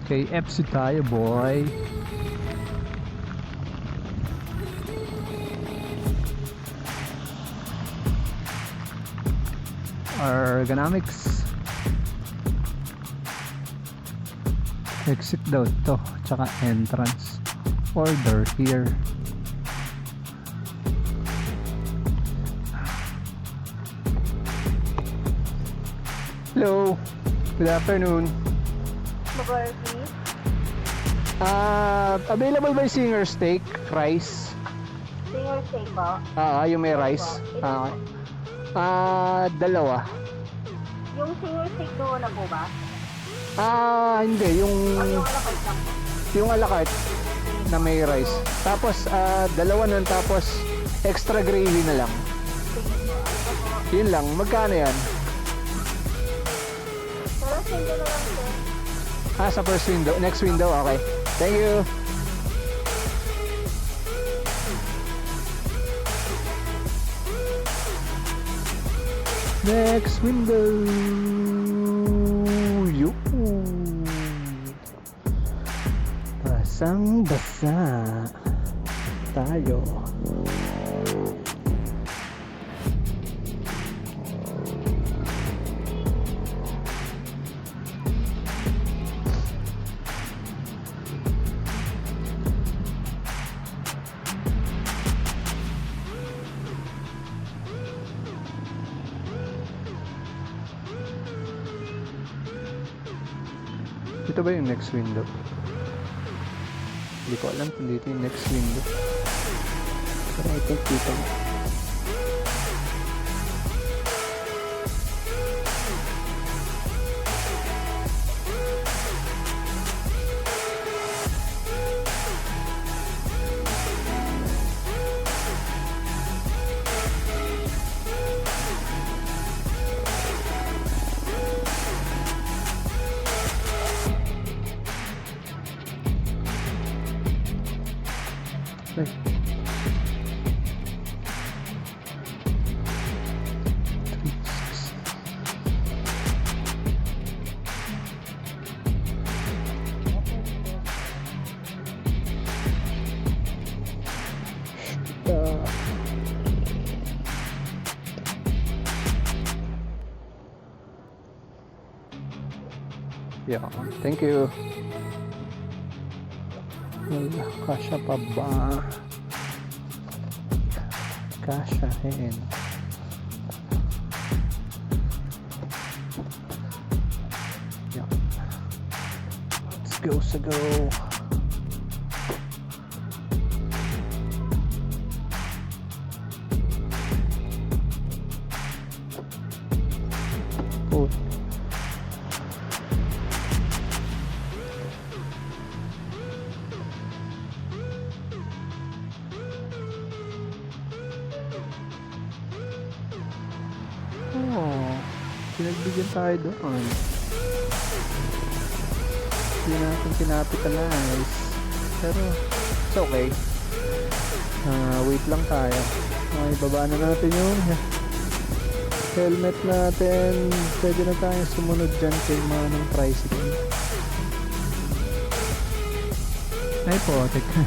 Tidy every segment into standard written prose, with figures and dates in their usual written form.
KFC tayo, boy. Ergonomics. Exit daw to, tsaka entrance. Order here. Hello, good afternoon. Burger. Available ba yung singer steak, rice? Singer steak po? Yung may rice. Dalawa. Yung singer steak doon na po ba? Hindi, yung Yung alakay lang po. yung a la carte na may rice. Tapos dalawa nun, tapos extra gravy na lang. Sige po. Ano po? Yun lang. Magkano yan? Pero single na lang po. Sa first window, next window, okay. Thank you. Next window. Yun. Basang basa tayo. Dito ba yung next window? Hindi ko alam kung dito yung next window. Pero I think dito. Ay. Yeah, thank you. Wala, kasya pa ba? Kasyahin. Yeah. Let's go, sa go. Oh. Pinagbigyan tayo doon. Hindi natin pinapitalize. Pero, it's okay. Wait lang tayo. Ibaba na natin yung helmet natin. Pwede na tayo sumunod dyan kay Manong Tricycle. Ay po, teka.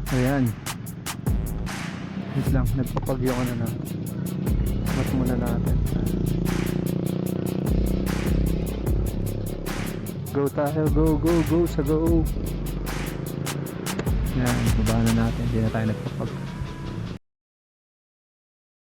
Ayan. Wait lang, nagpapagyo ko na. Mat muna natin. Go tayo, go sa go. Ayan, baba na natin. Hindi na tayo nagpapag.